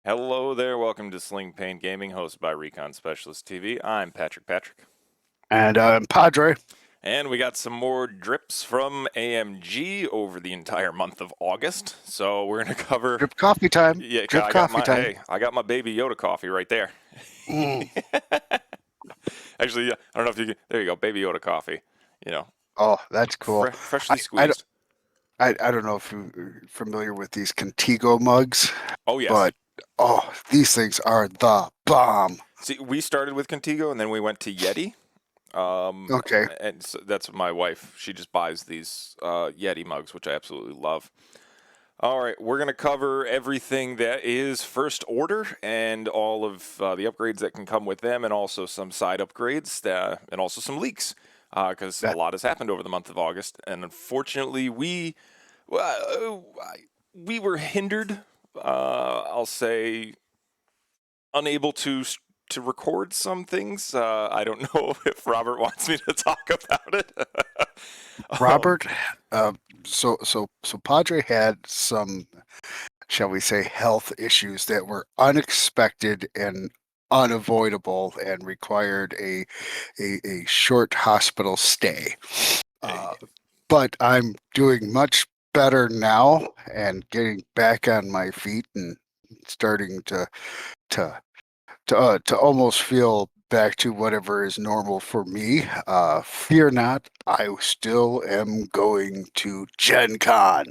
Hello there, welcome to Sling Pain Gaming, hosted by Recon Specialist TV. I'm Patrick. And Padre. And we got some more drips from AMG over the entire month of August. So we're gonna cover. Drip coffee time. Yeah, Drip coffee time. I got my baby Yoda coffee right there. Mm. Actually, yeah, I don't know if you can. There you go, baby Yoda coffee. You know, Oh, that's cool. freshly I, I, don't- squeezed. I don't know if you're familiar with these Contigo mugs, Oh yes. but these things are the bomb. See, we started with Contigo and then we went to Yeti. Um, Okay. and so that's my wife. She just buys these Yeti mugs, which I absolutely love. All right, we're going to cover everything that is first order and all of the upgrades that can come with them, and also some side upgrades and also some leaks because a That lot has happened over the month of August. And unfortunately, we were hindered. I'll say unable to record some things. I don't know if Robert wants me to talk about it. um, Robert. So Padre had some, shall we say, health issues that were unexpected and unavoidable and required a short hospital stay. Uh, but I'm doing much better now and getting back on my feet and starting to to almost feel back to whatever is normal for me. Fear not, I still am going to Gen Con.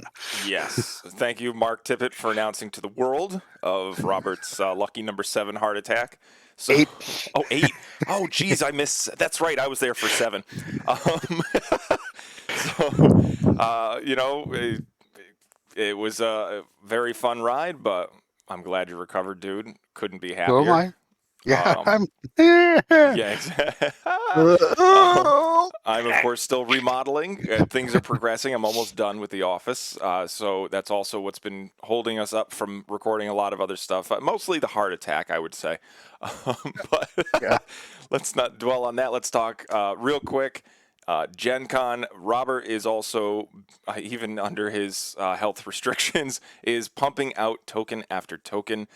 Yes. Thank you, Mark Tippett, for announcing to the world of Robert's lucky number 7 heart attack. So, Eight. oh, 8. Oh, geez, I miss. That's right. I was there for 7. Um, so, it was a very fun ride, but I'm glad you recovered, dude. Couldn't be So am happier. I. Yeah, Um, I'm. yeah, exactly. I'm, of course, still remodeling. Things are progressing. I'm almost done with the office. So that's also what's been holding us up from recording a lot of other stuff. Mostly the heart attack, I would say. But Yeah. let's not dwell on that. Let's talk real quick. Gen Con, Robert is also, even under his health restrictions, is pumping out token after token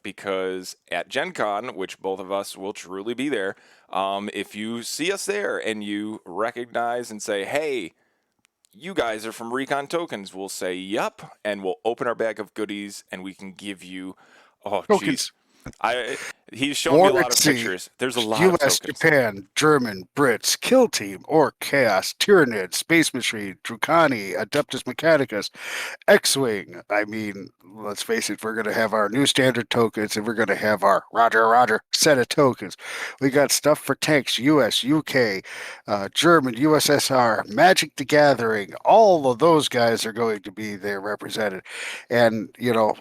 because at Gen Con, which both of us will truly be there, if you see us there and you recognize and say, hey, you guys are from Recon Tokens, we'll say, yup, and we'll open our bag of goodies and we can give you, oh, geez. Tokens. I, he's shown me a War lot at of Sea. pictures. There's a lot of U.S., tokens. Japan, German, Brits, Kill Team, Orc, Chaos, Tyrannid, Space Machine, Drukani, Adeptus Mechanicus, X-Wing. I mean, let's face it, we're going to have our new standard tokens and we're going to have our Roger set of tokens. We got stuff for tanks, US, UK, German, USSR, Magic the Gathering. All of those guys are going to be there represented. And,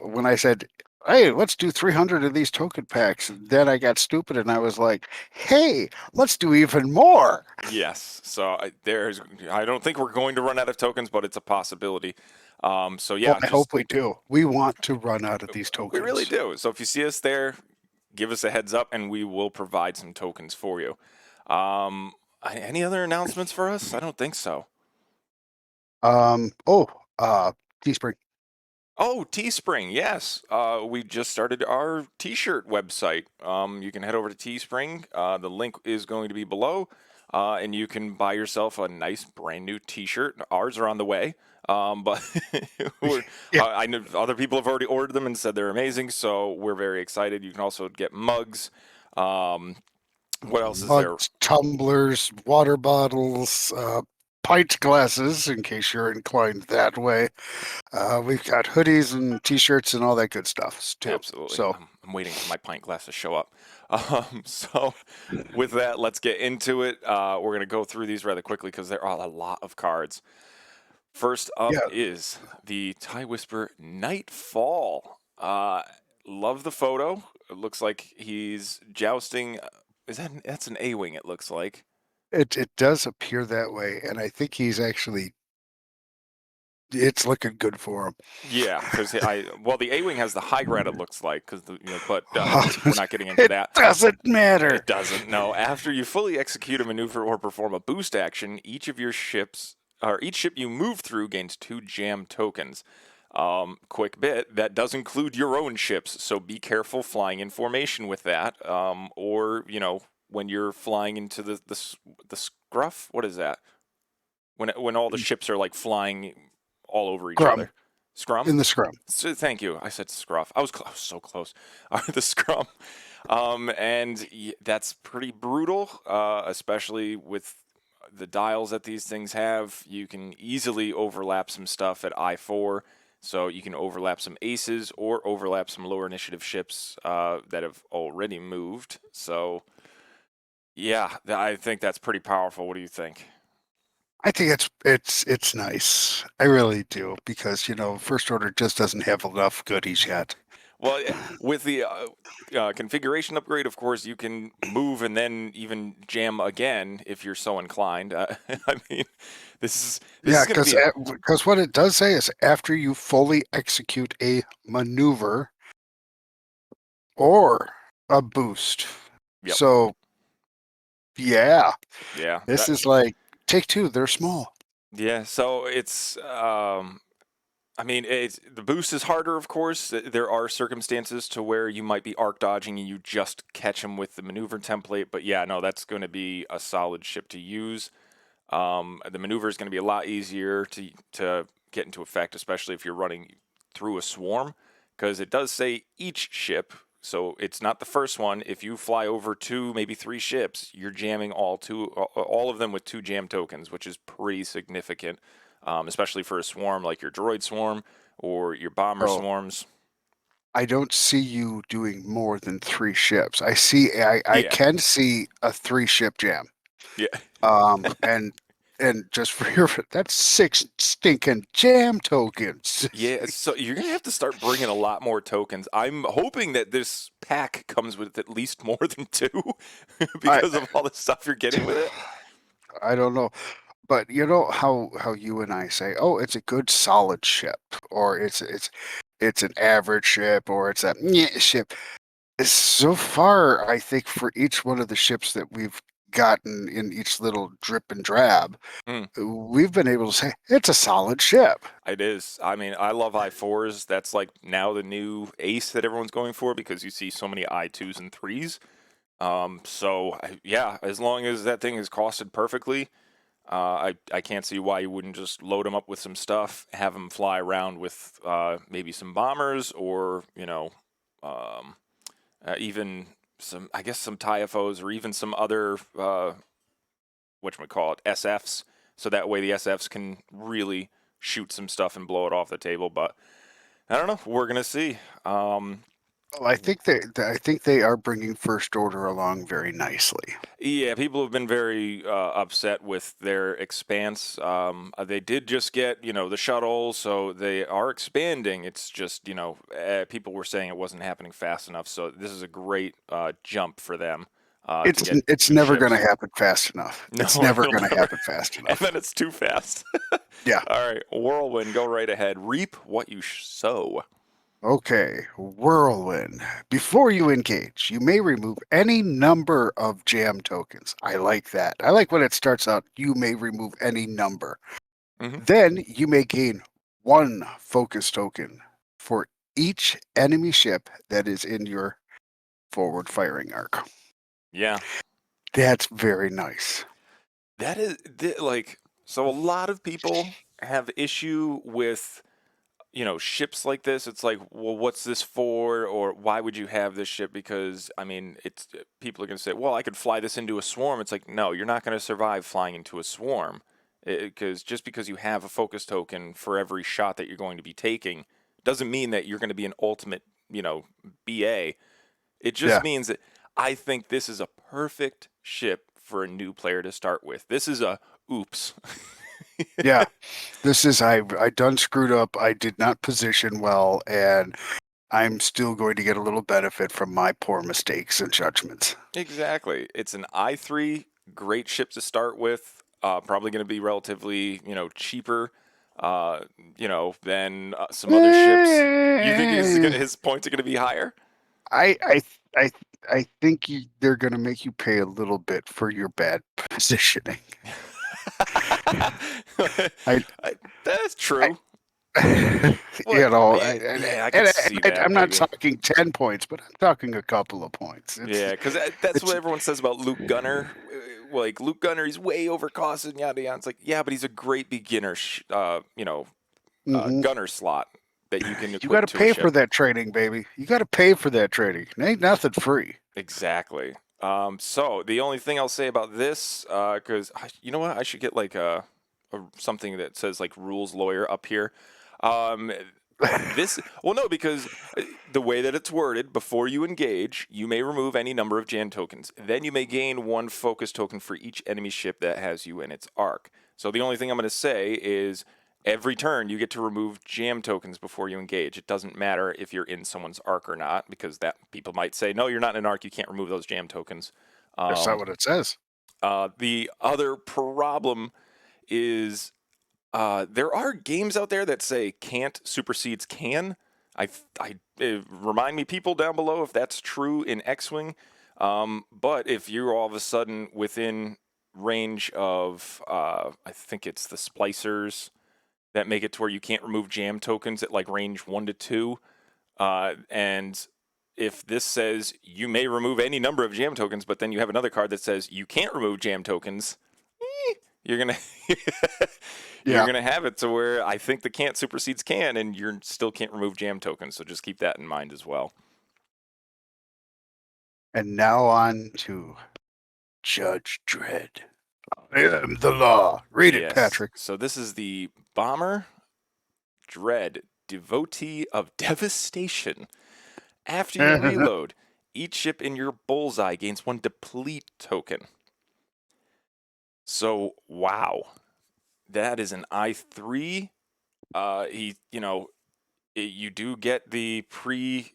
when I said, hey, let's do 300 of these token packs, then I got stupid and I was like, hey, let's do even more. Yes. So I don't think we're going to run out of tokens, but it's a possibility. So Oh, yeah, I just hope we do. We want to run out of these we really tokens. do. So if you see us there, give us a heads up, and we will provide some tokens for you. Um, any other announcements for us? I don't think so. Um, oh, uh, Teespring. Oh, Teespring, yes. We just started our T-shirt website. You can head over to Teespring. The link is going to be below, and you can buy yourself a nice brand new T-shirt. Ours are on the way, but Yeah, I know other people have already ordered them and said they're amazing. So we're very excited. You can also get mugs. Um, what else is there? mugs, tumblers, water bottles, pint glasses, in case you're inclined that way. We've got hoodies and t-shirts and all that good stuff too. Absolutely. So, I'm waiting for my pint glass to show up. So, with that, let's get into it. We're going to go through these rather quickly because there are a lot of cards. First up yeah, is the Tie Whisper NightFall. Love the photo. It looks like he's jousting. That's an A-wing? It looks like. it does appear that way, and I think he's actually it's looking good for him. Yeah, because the A-wing has the high ground. It looks like but we're not getting into It that. doesn't matter. It doesn't. No. After you fully execute a maneuver or perform a boost action, each ship you move through gains 2 jam tokens. Quick bit, that does include your own ships, so be careful flying in formation with that. Or, when you're flying into the scruff, what is that? When all the ships are like flying all over each Scrum other. Scrum? in the scrum. Thank you. I said scruff. I was so close. The scrum. And that's pretty brutal, especially with the dials that these things have. You can easily overlap some stuff at I4. So you can overlap some aces or overlap some lower initiative ships that have already moved. So, yeah, I think that's pretty powerful. What do you think? I think it's nice. I really do because First Order just doesn't have enough goodies yet. Well, with the configuration upgrade, of course, you can move and then even jam again if you're so inclined. I mean, this Yeah, is going to be a because what it does say is after you fully execute a maneuver or a boost. yep, So yeah, yeah, this is like take two. They're small. yeah. So it's I mean, the boost is harder, of course. There are circumstances to where you might be arc dodging and you just catch them with the maneuver template. But yeah, no, that's going to be a solid ship to use. The maneuver is going to be a lot easier to get into effect, especially if you're running through a swarm, because it does say each ship. So it's not the first one. If you fly over two, maybe three ships, you're jamming all of them with 2 jam tokens, which is pretty significant, especially for a swarm like your droid swarm or your bomber So swarms. I don't see you doing more than 3 ships. I Yeah, can see a 3 ship jam. yeah. And just for your that's 6 stinking jam tokens. Yeah, so you're gonna have to start bringing a lot more tokens. I'm hoping that this pack comes with at least more than 2, I because of all the stuff you're getting with it. I don't know. But you know how you and I say, "Oh, it's a good solid ship," or it's an average ship, or it's a meh ship. So far, I think for each one of the ships that we've gotten in each little drip and drab, Mm, we've been able to say it's a solid ship. it is. I mean, I love I4s. That's like now the new ace that everyone's going for because you see so many I2s and 3s. Yeah, as long as that thing is costed perfectly, I can't see why you wouldn't just load them up with some stuff, have them fly around with maybe some bombers or even some, I guess, some TIFOs or even some other whatchamacallit, SFs, so that way the SFs can really shoot some stuff and blow it off the table. But I don't know. We're gonna see. Well, I think they are bringing First Order along very nicely. Yeah, people have been very upset with their expanse. They did just get, the shuttle, so they are expanding. It's just, people were saying it wasn't happening fast enough. So this is a great jump for them to get It's 2 never going to ships. happen fast enough. No, It's never it'll going to never. happen fast And enough. then it's too fast. Yeah. All right, Whirlwind, go right ahead. Reap what you sow. Okay, Whirlwind. Before you engage, you may remove any number of jam tokens. I like that. I like when it starts out, you may remove any number. Hmm. Then you may gain 1 focus token for each enemy ship that is in your forward firing arc. Yeah, That's very nice. that is like, so a lot of people have issue with ships like this. It's like, well, what's this for, or why would you have this ship? Because I mean, it's people are going to say, well, I could fly this into a swarm. It's like, no, you're not going to survive flying into a swarm, because just because you have a focus token for every shot that you're going to be taking doesn't mean that you're going to be an ultimate, BA. It just Yeah. means that I think this is a perfect ship for a new player to start with. This is a oops. Yeah. This is I done screwed up. I did not position well, and I'm still going to get a little benefit from my poor mistakes and judgments. Exactly. It's an I3, great ship to start with. Probably going to be relatively, cheaper, than some other ships. You think Eh, his points are going to be higher? I I I I think they're going to make you pay a little bit for your bad positioning. I That's I true. But I could and see that I'm not maybe. talking 10 points, but I'm talking a couple of points. Yeah, because that's what It's, everyone says about Luke Gunner. Like Luke Gunner, he's way overcosted, and yada yada. It's like, yeah, but he's a great beginner, mhm. gunner slot that you can You got equip to to a pay for ship. that training, baby. You got to pay for that training. Ain't nothing free. Exactly. So the only thing I'll say about this, because you know what, I should get like something that says like rules lawyer up here. Um, this, well, no, because the way that it's worded, before you engage, you may remove any number of jam tokens. Then you may gain one focus token for each enemy ship that has you in its arc. So the only thing I'm going to say is every turn you get to remove jam tokens before you engage. It doesn't matter if you're in someone's arc or not, because that people might say, no, you're not in an arc, you can't remove those jam tokens. That's not what it says. The other problem is there are games out there that say can't supersedes can. Remind me, people down below, if that's true in X-wing. But if you're all of a sudden within range of, I think it's the splicers that make it to where you can't remove jam tokens at like range 1 to 2, and if this says you may remove any number of jam tokens, but then you have another card that says you can't remove jam tokens, you're gonna you're Yeah. gonna have it to where I think the can't supersedes can, and you still can't remove jam tokens. So just keep that in mind as well. And now on to Judge Dredd. I am the law. Read it, Yes. Patrick. So this is the Bomber Dread, Devotee of Devastation. After you reload, each ship in your bullseye gains one deplete token. So wow, that is an I3. You do get the the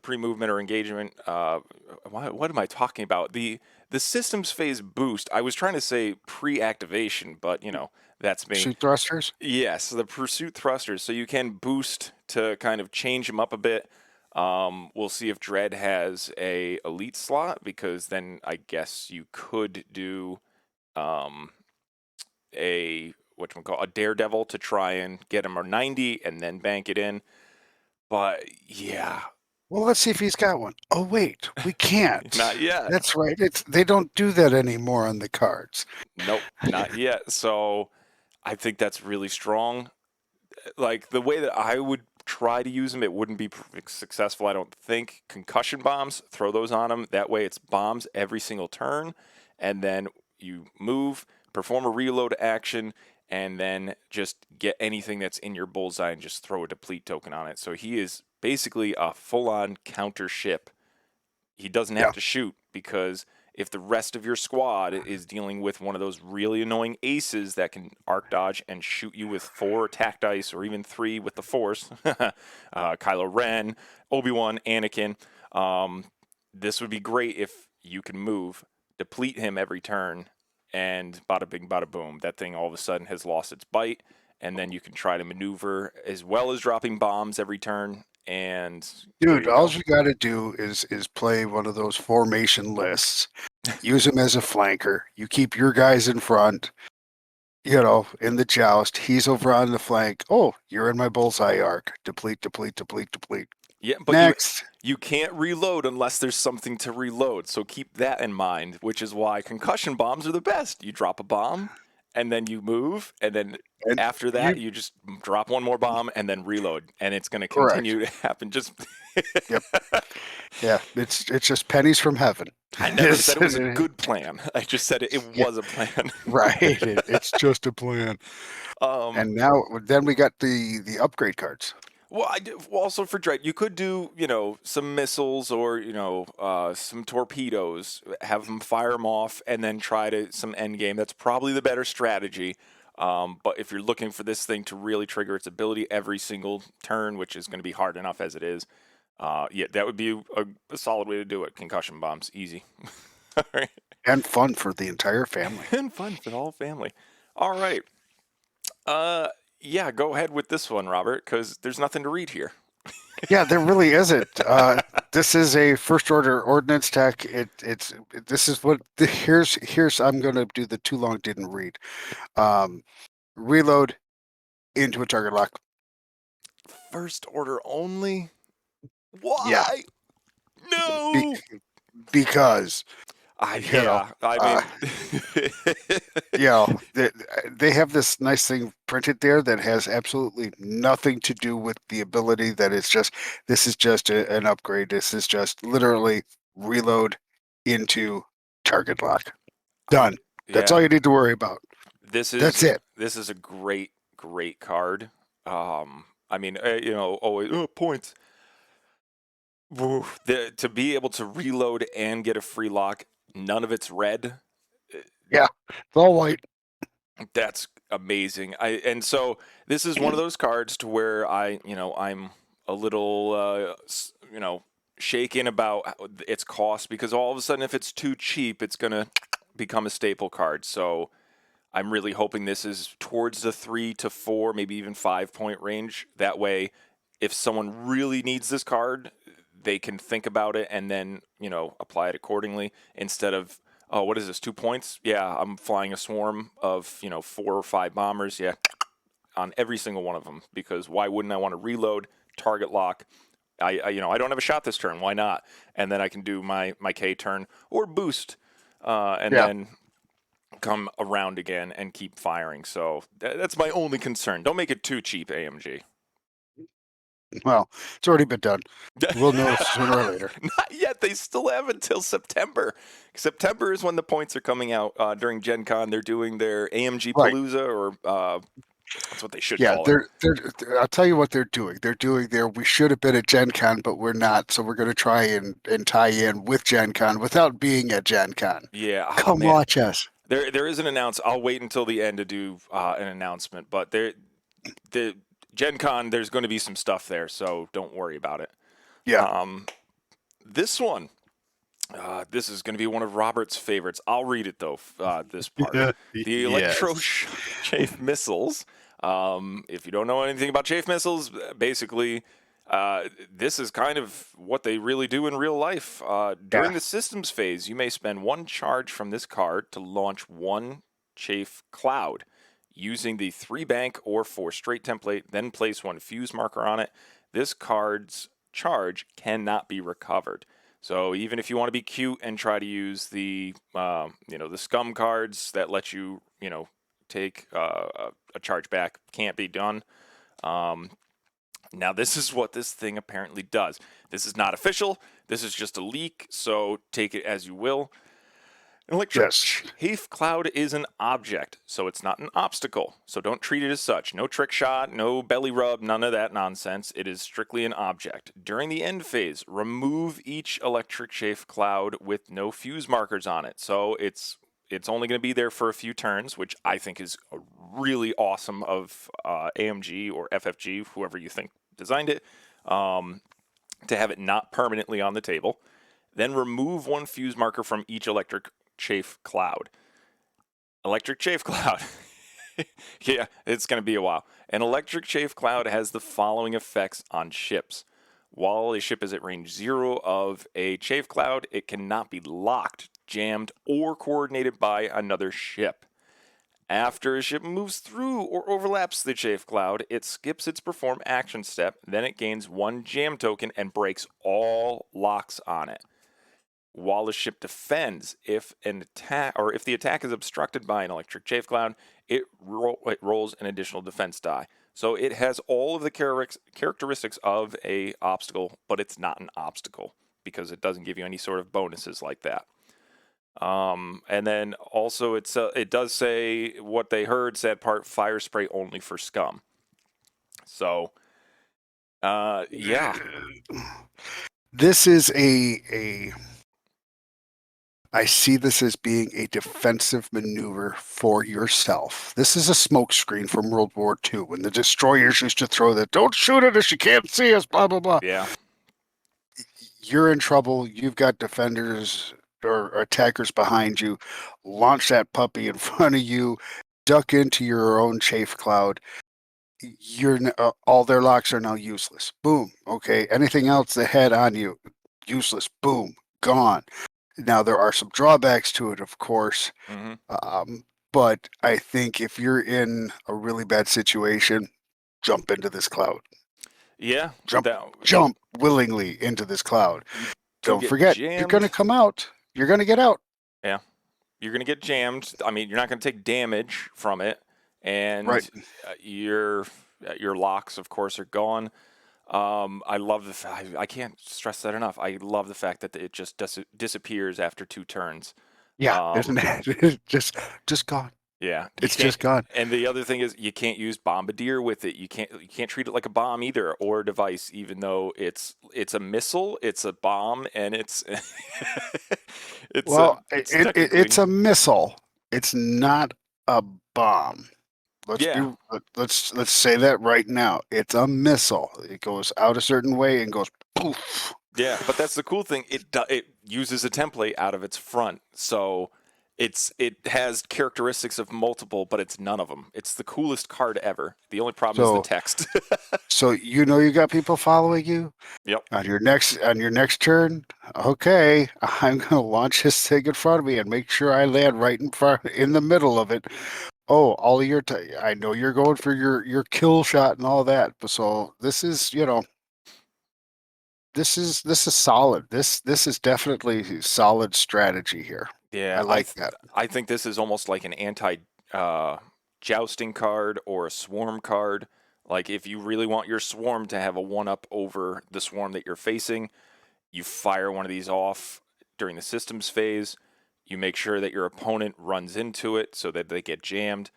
pre-movement or engagement. What am I talking about? The systems phase boost. I was trying to say pre-activation, but that's me. Shoot thrusters. Yes, the pursuit thrusters. So you can boost to kind of change them up a bit. We'll see if Dread has a elite slot, because then I guess you could do um, a a Daredevil to try and get him a 90 and then bank it in. But yeah, Well, let's see if he's got one. Oh wait, we can't. not yet. That's right. They don't do that anymore on the cards. Nope, not yet. So I think that's really strong. Like the way that I would try to use them, it wouldn't be successful, I don't think. Concussion bombs, throw those on them. That way it's bombs every single turn. And then you move, perform a reload action, and then just get anything that's in your bullseye and just throw a deplete token on it. So he is basically a full on counter ship. He doesn't have Yeah. to shoot, because if the rest of your squad is dealing with one of those really annoying aces that can arc dodge and shoot you with 4 attack dice or even 3 with the Force, Kylo Ren, Obi-Wan, Anakin, this would be great if you can move, deplete him every turn, and bada bing, bada boom. That thing all of a sudden has lost its bite, and then you can try to maneuver as well as dropping bombs every turn. And there Dude, you all go. you got to do is play one of those formation lists. Use him as a flanker. You keep your guys in front, in the joust. He's over on the flank. Oh, you're in my bullseye arc. Deplete, deplete, deplete, deplete. Yeah, but Next. you can't reload unless there's something to reload. So keep that in mind, which is why concussion bombs are the best. You drop a bomb and then you move, and then And after you that you just drop one more bomb and then reload, and it's going to correct. continue to happen. Just Yep. Yeah. It's just pennies from heaven. I never said it was a good plan. I just said it Yeah, was a plan. right. It's just a plan. um And then we got the upgrade cards. Well, also for Dread, you could do, some missiles or, some torpedoes, have them fire them off, and then try to some end game. That's probably the better strategy. But if you're looking for this thing to really trigger its ability every single turn, which is going to be hard enough as it is, yeah, that would be a solid way to do it. Concussion bombs, easy. All right. And fun for the entire family. And fun for the whole family. All right. Yeah, go ahead with this one, Robert, because there's nothing to read here. Yeah, there really isn't. This is a first order ordnance tech. This is what here's I'm gonna do the too long didn't read. Reload. into a target lock. First order only? Yeah, Why? be, No. because you know, Yeah. I uh, mean, you know, they have this nice thing printed there that has absolutely nothing to do with the ability. That it's just this is just an upgrade. This is just literally reload into target lock. I Done. That's all yeah. you need to worry about. This That's is it. this is a great card. I mean, always points. To be able to reload and get a free lock, none of it's red. uh, Yeah, it's all white. That's amazing. And so this is one of those cards to where I'm a little shaken about its cost, because all of a sudden if it's too cheap, it's gonna become a staple card. So I'm really hoping this is towards the 3 to 4, maybe even 5 point range. That way, if someone really needs this card, they can think about it and then, apply it accordingly, instead of, oh, what is this, 2 points? Yeah, I'm flying a swarm of, 4 or 5 bombers. Yeah, on every single one of them, because why wouldn't I want to reload, target lock? I don't have a shot this turn. Why not? And then I can do my K turn or boost, and Yeah. then come around again and keep firing. So that's my only concern. Don't make it too cheap, AMG. Well, it's already been done. We'll know sooner or later. Not yet. They still have until September. September is when the points are coming out during Gen Con. They're doing their AMG Right. Palooza, or that's what they should Yeah, call it. I'll tell you what they're doing. They're doing their we should have been at Gen Con, but we're not. So we're going to try and tie in with Gen Con without being at Gen Con. Yeah. Oh Come man. watch us. There is an announce. I'll wait until the end to do an announcement. But the Gen Con, there's going to be some stuff there, so don't worry about it. Yeah. This one. This is going to be one of Robert's favorites. I'll read it though. This part, the Yes. Electroshave missiles. If you don't know anything about chafe missiles, basically, this is kind of what they really do in real life. Yeah. During the systems phase, you may spend 1 charge from this card to launch 1 chafe cloud using the 3 bank or 4 straight template. Then place 1 fuse marker on it. This card's charge cannot be recovered. So even if you want to be cute and try to use the scum cards that let you take a charge back, can't be done. Now this is what this thing apparently does. This is not official. This is just a leak, so take it as you will. An electric Yes. chafe cloud is an object, so it's not an obstacle. So don't treat it as such. No trick shot, no belly rub, none of that nonsense. It is strictly an object. During the end phase, remove each electric chafe cloud with no fuse markers on it. So it's only going to be there for a few turns, which I think is really awesome of AMG or FFG, whoever you think designed it, to have it not permanently on the table. Then remove 1 fuse marker from each electric chafe cloud. Electric chafe cloud. Yeah, it's going to be a while. An electric chafe cloud has the following effects on ships. While a ship is at range 0 of a chafe cloud, it cannot be locked, jammed, or coordinated by another ship. After a ship moves through or overlaps the chafe cloud, it skips its perform action step, then it gains 1 jam token and breaks all locks on it. While the ship defends, if the attack is obstructed by an electric chafe cloud, it rolls an additional defense die. So it has all of the characteristics of a obstacle, but it's not an obstacle because it doesn't give you any sort of bonuses like that. And then also it does say what they heard, sad part, fire spray only for scum. So yeah. This is a I see this as being a defensive maneuver for yourself. This is a smokescreen from World War II when the destroyers used to throw that, don't shoot at us, you can't see us, blah, blah, blah. Yeah. You're in trouble. You've got defenders or attackers behind you. Launch that puppy in front of you. Duck into your own chafe cloud. All their locks are now useless. Boom. Okay. Anything else they had on you, useless. Boom. Gone. Now there are some drawbacks to it, of course. Mm-hmm. But I think if you're in a really bad situation, jump into this cloud. Yeah, Jump, that jump willingly into this cloud. you could Don't get forget, you're going to jammed. come out. You're going to get out. Yeah, you're gonna get jammed. I mean, you're not gonna take damage from it, Right. and your locks, of course, are gone. I love I can't stress that enough. I love the fact that it just disappears after 2 turns. Yeah, isn't Um, it? just gone. yeah, you It's can't. just gone. And the other thing is, you can't use bombardier with it. You can't treat it like a bomb either, or a device, even though it's a missile, it's a bomb, and it's Well, it's technically it's a missile. It's not a bomb. yeah. Let's say that right now. It's a missile. It goes out a certain way and goes poof. Yeah, but that's the cool thing. It uses a template out of its front, so it has characteristics of multiple, but it's none of them. It's the coolest card ever. The only problem is the So text. so you know you got people following you Yep. on your next turn. Okay, I'm gonna launch this thing in front of me and make sure I land right in the middle of it. Oh, all of your I know you're going for your kill shot and all that, but so this is this is solid. This is definitely solid strategy here. I Yeah, like that. I think this is almost like an anti jousting card or a swarm card. Like if you really want your swarm to have a one up over the swarm that you're facing, you fire one of these off during the systems phase. You make sure that your opponent runs into it so that they get jammed.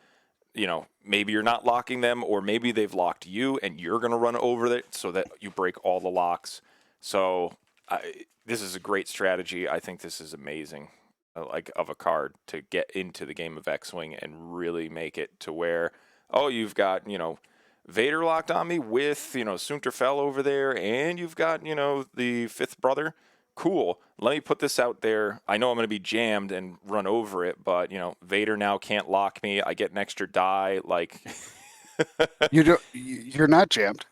Maybe you're not locking them, or maybe they've locked you and you're going to run over it so that you break all the locks. So this is a great strategy. I think this is amazing, like of a card to get into the game of X-Wing and really make it to where, oh, you've got, Vader locked on me with, Sunterfell over there, and you've got, the fifth brother. Cool. Let me put this out there. I know I'm going to be jammed and run over it, but Vader now can't lock me. I get an extra die. Like, You're not jammed.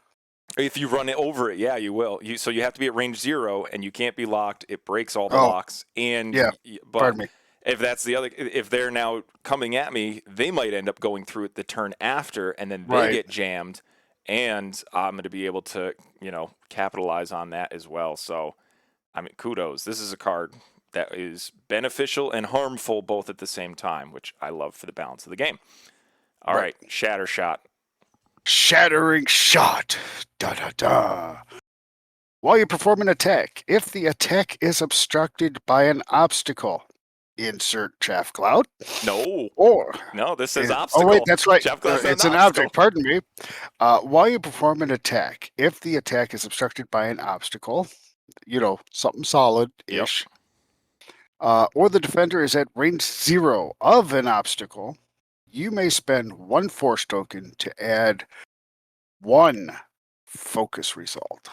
if you run it over it, yeah, you will. So you have to be at range 0, and you can't be locked. It breaks all the Oh, locks, and yeah. but Pardon me. if that's the other, if they're now coming at me, they might end up going through it the turn after, and then they Right. get jammed, and I'm going to be able to, capitalize on that as well. So, I mean, kudos. This is a card that is beneficial and harmful both at the same time, which I love for the balance of the game. All right, Shattershot. Shattering shot. Da da da. While you perform an attack, if the attack is obstructed by an obstacle, insert Chaff Cloud. No, Or this says oh obstacle. wait, that's right. Chaff Cloud's not It's an an obstacle. object. Pardon me. While you perform an attack, if the attack is obstructed by an obstacle, something solid-ish, or the defender is at range 0 of an obstacle, you may spend 1 force token to add 1 focus result.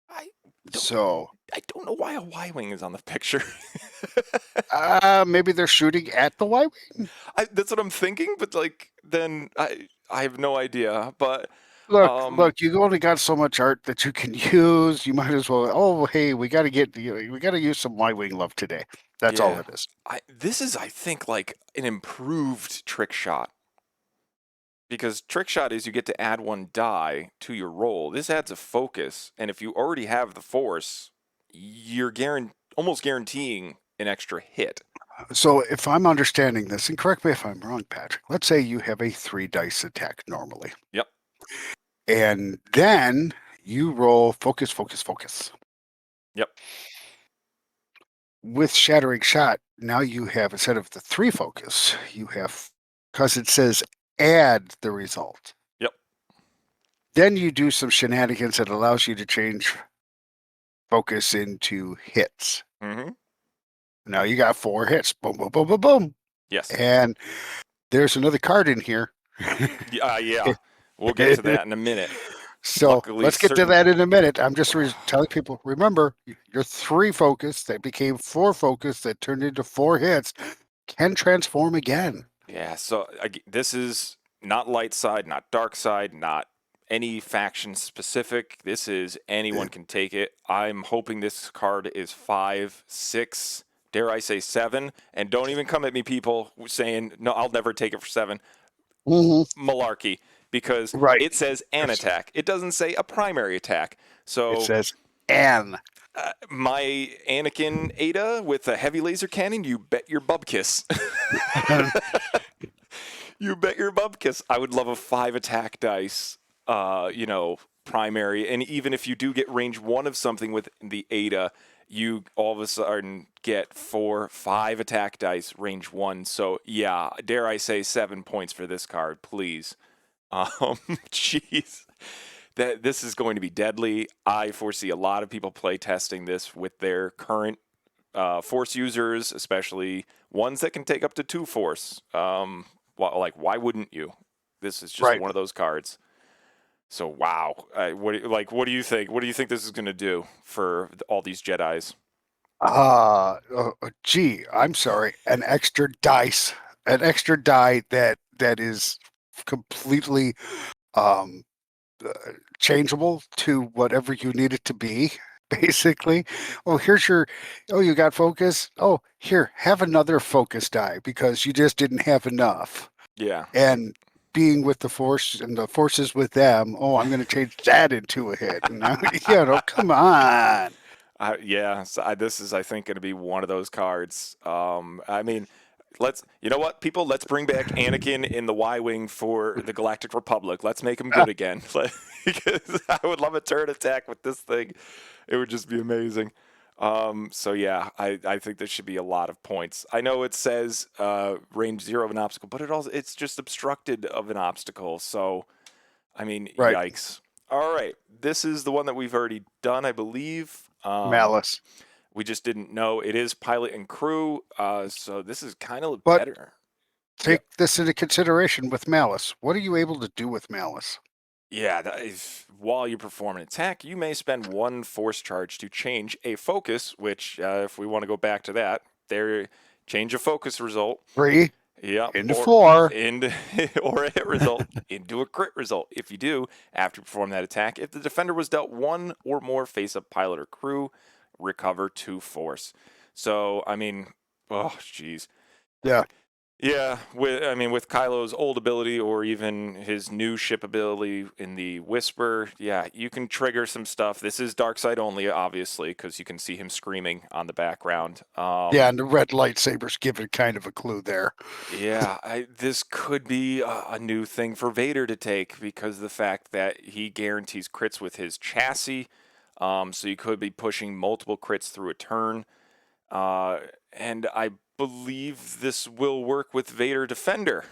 I So don't know why a Y-wing is on the picture. maybe they're shooting at the Y-wing. That's what I'm thinking, but then I have no idea. But Look, you only got so much art that you can use. You might as well. Oh, hey, we got to use some Y-wing love today. That's all yeah, it is. this is, I think, like an improved trick shot, because trick shot is you get to add 1 die to your roll. This adds a focus, and if you already have the force, you're almost guaranteeing an extra hit. So if I'm understanding this, and correct me if I'm wrong, Patrick, let's say you have a 3 dice attack normally. Yep. And then you roll focus, focus, focus. Yep. With Shattering Shot, now you have, instead of the 3 focus, you have, because it says add the result. Yep. Then you do some shenanigans that allows you to change focus into hits. Mm-hmm. Now you got 4 hits. Boom, boom, boom, boom, boom. Yes. And there's another card in here. Yeah. We'll get to that in a minute. So Luckily, let's get to that in a minute. I'm just telling people, remember, your 3 focus that became 4 focus that turned into 4 hits can transform again. Yeah, so this is not light side, not dark side, not any faction specific. This is anyone can take it. I'm hoping this card is 5, 6, dare I say 7. And don't even come at me, people, saying, no, I'll never take it for 7. Mm-hmm. Malarkey. because Right. it says an attack. It doesn't say a primary attack. It So says "an." my Anakin Ada with a heavy laser cannon, you bet your bubkiss. You bet your bubkiss. I would love a 5 attack dice, primary. And even if you do get range 1 of something with the Ada, you all of a sudden get 5 attack dice, range 1. So, yeah, dare I say 7 points for this card, please. Jeez. This is going to be deadly. I foresee a lot of people play testing this with their current force users, especially ones that can take up to 2 force. Why wouldn't you? This is just Right. one of those cards. So wow, what do you think? What do you think this is going to do for all these Jedis? Gee, I'm sorry. An extra die that is completely um changeable to whatever you need it to be. Basically, you got focus. Oh, here, have another focus die because you just didn't have enough. Yeah, And being with the force and the forces with them, oh, I'm going to change that into a hit. Come on. this is I think going to be one of those cards. I mean, people, let's bring back Anakin in the Y-wing for the Galactic Republic. Let's make him good again. Because I would love a turret attack with this thing. It would just be amazing. I think there should be a lot of points. I know it says range 0 of an obstacle, but it's just obstructed of an obstacle. So, I mean, Right. yikes. All right, this is the one that we've already done, I believe. Malice. We just didn't know. It is pilot and crew, so this is kind of But better. take this into consideration with Malice. What are you able to do with Malice? Yeah, while you perform an attack, you may spend 1 force charge to change a focus, which, if we want to go back to that, change a focus result. 3 Yep. into 4. Or a hit result into a crit result. If you do, after you perform that attack, if the defender was dealt 1 or more face-up pilot or crew, recover 2 force. So, I mean, oh, jeez. Yeah. Yeah, with Kylo's old ability or even his new ship ability in the Whisper, yeah, you can trigger some stuff. This is dark side only, obviously, because you can see him screaming on the background. And the red lightsabers give it kind of a clue there. Yeah, this could be a new thing for Vader to take because of the fact that he guarantees crits with his chassis. So you could be pushing multiple crits through a turn. And I believe this will work with Vader Defender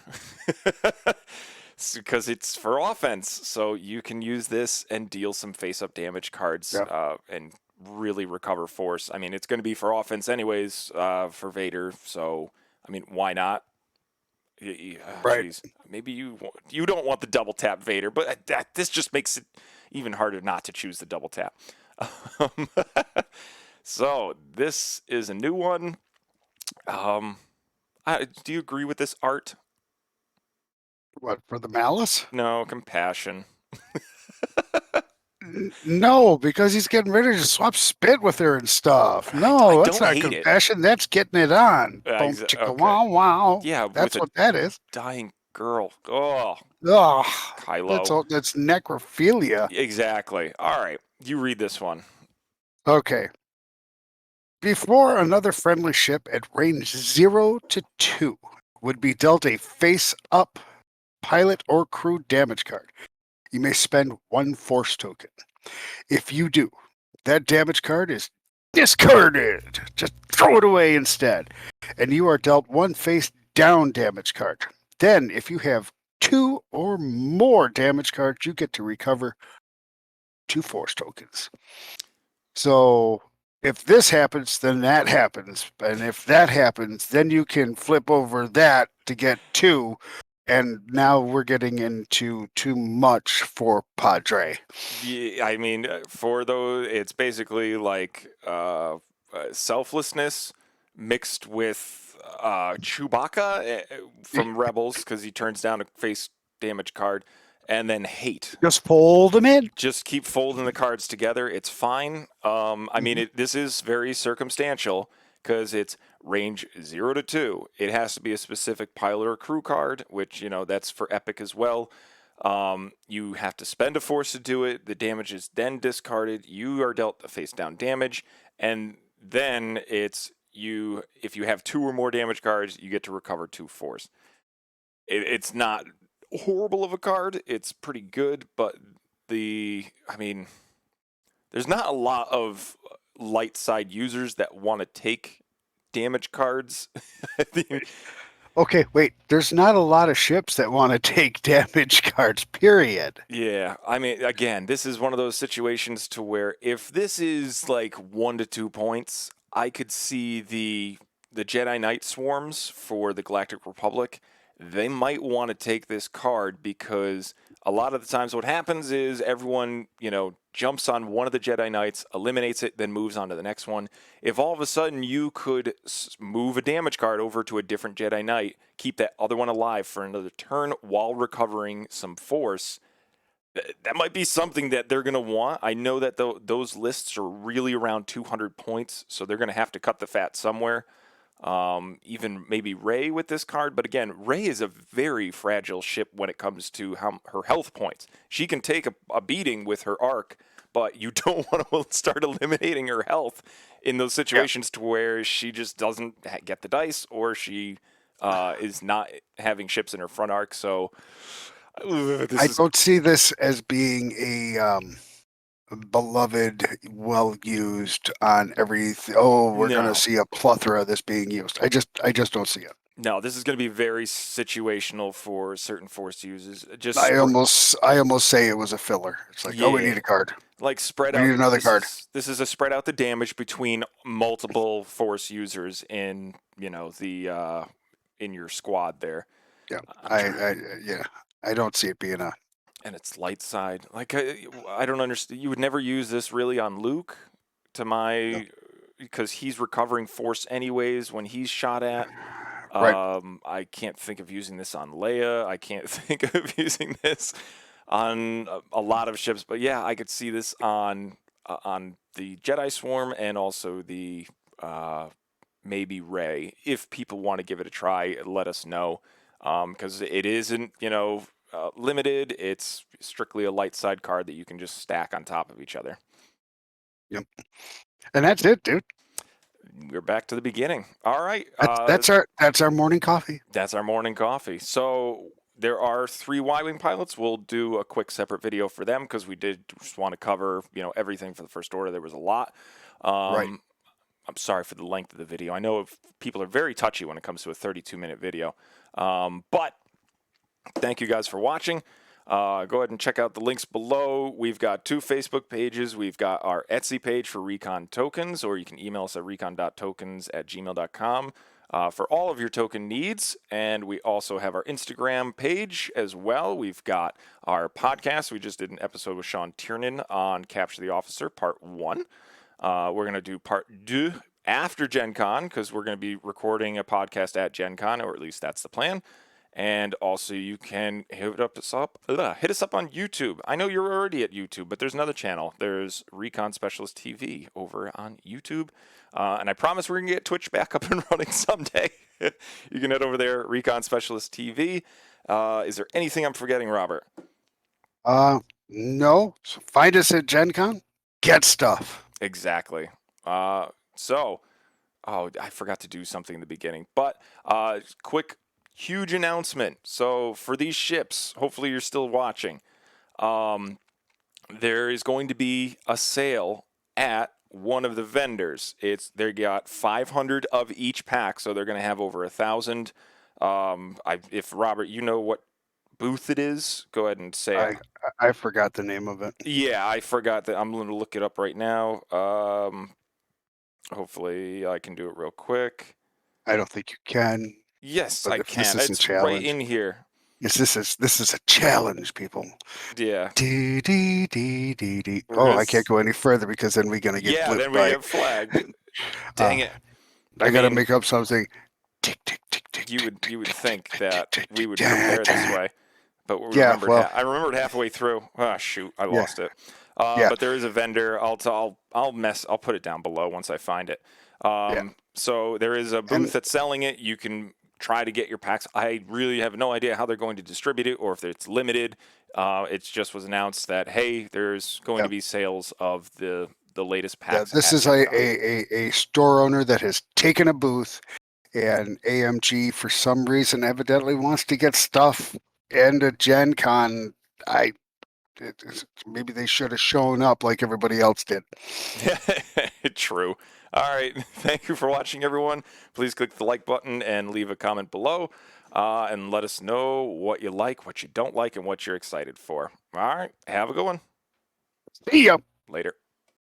because it's for offense. So you can use this and deal some face-up damage cards and really recover force. I mean, it's going to be for offense anyways for Vader. So, I mean, why not? Right. Geez. Maybe you don't want the double tap Vader, but this just makes it even harder not to choose the double tap. So this is a new one. Do you agree with this art? What, for the Malice? No, compassion. No, because he's getting ready to swap spit with her and stuff. No, I that's don't not hate it. compassion. That's getting it on. Boom, Okay. chicka, wow, wow. Yeah, That's with what a that is. dying girl. Oh, Ugh, Kylo. that's necrophilia. Exactly. All right, you read this one. Okay. Before another friendly ship at range 0 to 2 would be dealt a face-up pilot or crew damage card, you may spend 1 force token. If you do, that damage card is discarded. Just throw it away instead. And you are dealt 1 face-down damage card. Then, if you have 2 or more damage cards, you get to recover 2 force tokens. So if this happens, then that happens. And if that happens, then you can flip over that to get 2. And now we're getting into too much for Padre. Yeah, I mean, for those, it's basically like selflessness mixed with Chewbacca from Rebels because he turns down a face damage card, and then hate. Just fold them in. Just keep folding the cards together. It's fine. I mean, this is very circumstantial because it's range 0 to 2. It has to be a specific pilot or crew card, which, that's for Epic as well. You have to spend a force to do it. The damage is then discarded. You are dealt the face down damage, and then it's you. If you have 2 or more damage cards, you get to recover 2 force. It's not horrible of a card. It's pretty good, but I mean, there's not a lot of light side users that want to take damage cards. I think Okay, wait. There's not a lot of ships that want to take damage cards, period. Yeah, I mean, again, this is one of those situations to where if this is like 1 to 2 points, I could see the Jedi Knight swarms for the Galactic Republic. They might want to take this card because a lot of the times what happens is everyone, jumps on one of the Jedi Knights, eliminates it, then moves on to the next one. If all of a sudden you could move a damage card over to a different Jedi Knight, keep that other one alive for another turn while recovering some force, that might be something that they're going to want. I know that those lists are really around 200 points, so they're going to have to cut the fat somewhere. Even maybe Rey with this card, but again, Rey is a very fragile ship when it comes to her health points. She can take a beating with her arc, but you don't want to start eliminating her health in those situations to where she just doesn't get the dice, or she is not having ships in her front arc. So I don't see this as being a beloved, well used on everything. Oh, we're going No. to see a plethora of this being used. I just don't see it. No, this is going to be very situational for certain force users. Just I almost say it was a filler. It's like, oh, we need a card. like spread We out. need another card. This is a spread out the damage between multiple force users in the in your squad there. Yeah, I don't see it being a. And it's light side. Like I don't understand. You would never use this really on Luke, because he's recovering force anyways when he's shot at. Right. I can't think of using this on Leia. I can't think of using this on a lot of ships. But yeah, I could see this on the Jedi Swarm and also the maybe Rey. If people want to give it a try, let us know, because it isn't limited. It's strictly a light side card that you can just stack on top of each other. Yep. And that's it, dude. We're back to the beginning. All right. That's our morning coffee. That's our morning coffee. So there are 3 Y-Wing pilots. We'll do a quick separate video for them because we did just want to cover, everything for the First Order. There was a lot. Right. I'm sorry for the length of the video. I know people are very touchy when it comes to a 32-minute video. But thank you guys for watching. Go ahead and check out the links below. We've got 2 Facebook pages. We've got our Etsy page for Recon tokens, or you can email us at recon.tokens@gmail.com for all of your token needs. And we also have our Instagram page as well. We've got our podcast. We just did an episode with Sean Tiernan on Capture the Officer, Part 1. We're going to do Part 2 after Gen Con, because we're going to be recording a podcast at Gen Con, or at least that's the plan. And also, you can hit us up on YouTube. I know you're already at YouTube, but there's another channel. There's Recon Specialist TV over on YouTube. And I promise we're going to get Twitch back up and running someday. You can head over there, Recon Specialist TV. Is there anything I'm forgetting, Robert? No. So find us at Gen Con. Get stuff. Exactly. I forgot to do something in the beginning. But quick, huge announcement. So for these ships, hopefully you're still watching. There is going to be a sale at one of the vendors. They got 500 of each pack, so they're going to have over 1,000. If Robert, you know what booth it is, go ahead and say it. I forgot the name of it. Yeah, I forgot that. I'm going to look it up right now. Hopefully I can do it real quick. I don't think you can. Yes, I can. It's challenge. Right in here. Yes, this is a challenge, people. Yeah. Oh, I can't go any further because then we're gonna get then we get flagged. Dang it! I gotta make up something. Tick tick tick tick. You would think that we would prepare this way, but I remembered halfway through. Ah, shoot, I lost it. But there is a vendor. I'll put it down below once I find it. So there is a booth that's selling it. You can try to get your packs. I really have no idea how they're going to distribute it or if it's limited. It just was announced that, hey, there's going to be sales of the latest Yeah, packs this at is Gen Con. a store owner that has taken a booth, and AMG for some reason evidently wants to get stuff into Gen Con. Maybe they should have shown up like everybody else did. True. All right. Thank you for watching, everyone. Please click the like button and leave a comment below, and let us know what you like, what you don't like, and what you're excited for. All right. Have a good one. See ya. Later.